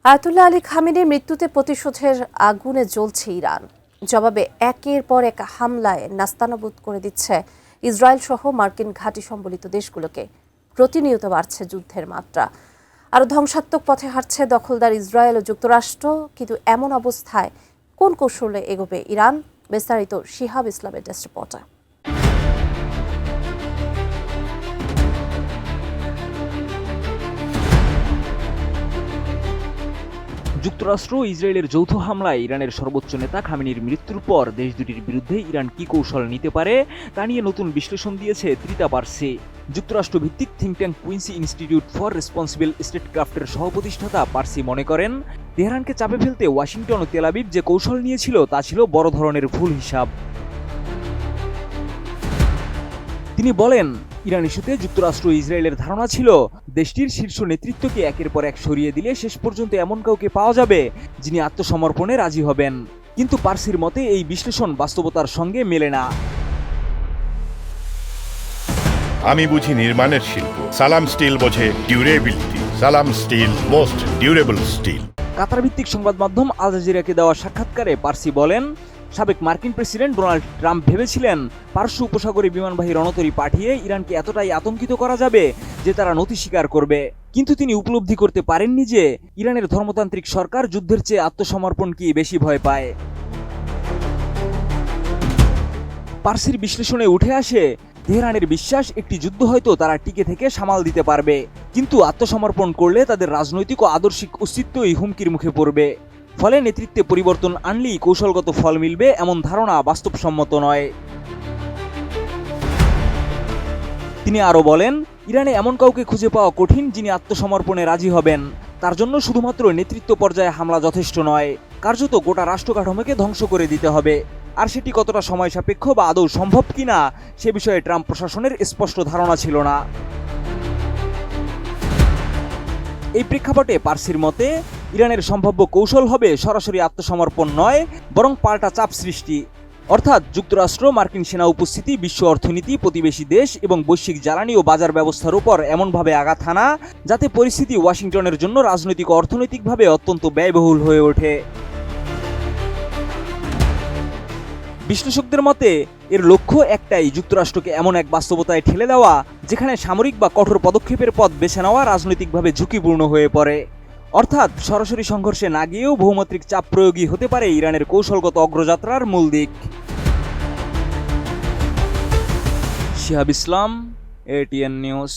Ayatollah Ali খামেনির মৃত্যুতে প্রতিশোধের আগুনে জ্বলছে ইরান। জবাবে একের পর এক হামলায় নাস্তানাবুদ করে দিচ্ছে ইসরায়েল সহ মার্কিন ঘাঁটি সম্বলিত দেশগুলোকে। প্রতিনিয়ত বাড়ছে যুদ্ধের মাত্রা, আরও ধ্বংসাত্মক পথে হাঁটছে দখলদার ইসরায়েল ও যুক্তরাষ্ট্র। কিন্তু এমন অবস্থায় কোন কৌশলে এগোবে ইরান? বিস্তারিত শিহাব ইসলামের ডেস্ক রিপোর্টে। যুক্তরাষ্ট্র ও ইসরায়েলের যৌথ হামলায় ইরানের সর্বোচ্চ নেতা খামেনির মৃত্যুর পর দেশ দুটির বিরুদ্ধে ইরান কী কৌশল নিতে পারে তা নিয়ে নতুন বিশ্লেষণ দিয়েছে ত্রিতা পার্সি। যুক্তরাষ্ট্র ভিত্তিক think tank Quincy Institute for responsible স্টেটক্রাফটের সহপ্রতিষ্ঠাতা পার্সি মনে করেন, তেহরানকে চাপে ফেলতে ওয়াশিংটন ও তেল আবিব যে কৌশল নিয়েছিল তা ছিল বড় ধরনের ভুল হিসাব। তিনি বলেন, ইরান ইস্যুতে যুক্তরাষ্ট্র ও ইসরায়েলের ধারণা ছিল দেশটির শীর্ষ নেতৃত্বকে একের পর এক সরিয়ে দিলে শেষ পর্যন্ত এমন কাউকে পাওয়া যাবে যিনি আত্মসমর্পণে রাজি হবেন। কিন্তু পার্সির মতে এই বিশ্লেষণ বাস্তবতার সঙ্গে মেলে না। আমি বুঝি নির্মাণের শিল্প, সালাম স্টিল বোঝে ডিউরেবিলিটি। সালাম স্টিল, মোস্ট ডিউরেবল স্টিল। কাতার ভিত্তিক সংবাদ মাধ্যম আল জাজিরাকে দেওয়া সাক্ষাৎকারে পার্সি বলেন, সাবেক মার্কিন প্রেসিডেন্ট ডোনাল্ড ট্রাম্প ভেবেছিলেন পারস্য উপসাগরে বিমানবাহী রণতরী পাঠিয়ে ইরানকে এতটাই আতঙ্কিত করা যাবে যে তারা নতি স্বীকার করবে। কিন্তু তিনি উপলব্ধি করতে পারেননি যে ইরানের ধর্মতান্ত্রিক সরকার যুদ্ধের চেয়ে আত্মসমর্পণকেই বেশি ভয় পায়। পার্সির বিশ্লেষণে উঠে আসে, তেহরানের বিশ্বাস একটি যুদ্ধ হয়তো তারা টিকে থেকে সামাল দিতে পারবে, কিন্তু আত্মসমর্পণ করলে তাদের রাজনৈতিক ও আদর্শিক অস্তিত্বই হুমকির মুখে পড়বে। ফলে নেতৃত্বে পরিবর্তন আনলেই কৌশলগত ফল মিলবে এমন ধারণা বাস্তবসম্মত নয়। তিনি আরও বলেন, ইরানে এমন কাউকে খুঁজে পাওয়া কঠিন যিনি আত্মসমর্পণে রাজি হবেন। তার জন্য শুধুমাত্র নেতৃত্ব পর্যায়ে হামলা যথেষ্ট নয়, কার্যত গোটা রাষ্ট্রকাঠামোকে ধ্বংস করে দিতে হবে। আর সেটি কতটা সময় সাপেক্ষ বা আদৌ সম্ভব কিনা সে বিষয়ে ট্রাম্প প্রশাসনের স্পষ্ট ধারণা ছিল না। এই প্রেক্ষাপটে পার্সির মতে ইরানের সম্ভাব্য কৌশল হবে সরাসরি আত্মসমর্পণ নয়, বরং পাল্টা চাপ সৃষ্টি। অর্থাৎ যুক্তরাষ্ট্র, মার্কিন সেনা উপস্থিতি, বিশ্ব অর্থনীতি, প্রতিবেশী দেশ এবং বৈশ্বিক জ্বালানি ও বাজার ব্যবস্থার উপর এমনভাবে আঘাত হানা যাতে পরিস্থিতি ওয়াশিংটনের জন্য রাজনৈতিক ও অর্থনৈতিকভাবে অত্যন্ত ব্যয়বহুল হয়ে ওঠে। বিশ্লেষকদের মতে এর লক্ষ্য একটাই, যুক্তরাষ্ট্রকে এমন এক বাস্তবতায় ঠেলে দেওয়া যেখানে সামরিক বা কঠোর পদক্ষেপের পথ বেছে নেওয়া রাজনৈতিকভাবে ঝুঁকিপূর্ণ হয়ে পড়ে। অর্থাৎ সরাসরি সংঘর্ষে না গিয়েও বহুমাত্রিক চাপ প্রয়োগই হতে পারে ইরানের কৌশলগত অগ্রযাত্রার মূল দিক। শিহাব ইসলাম, ATN নিউজ।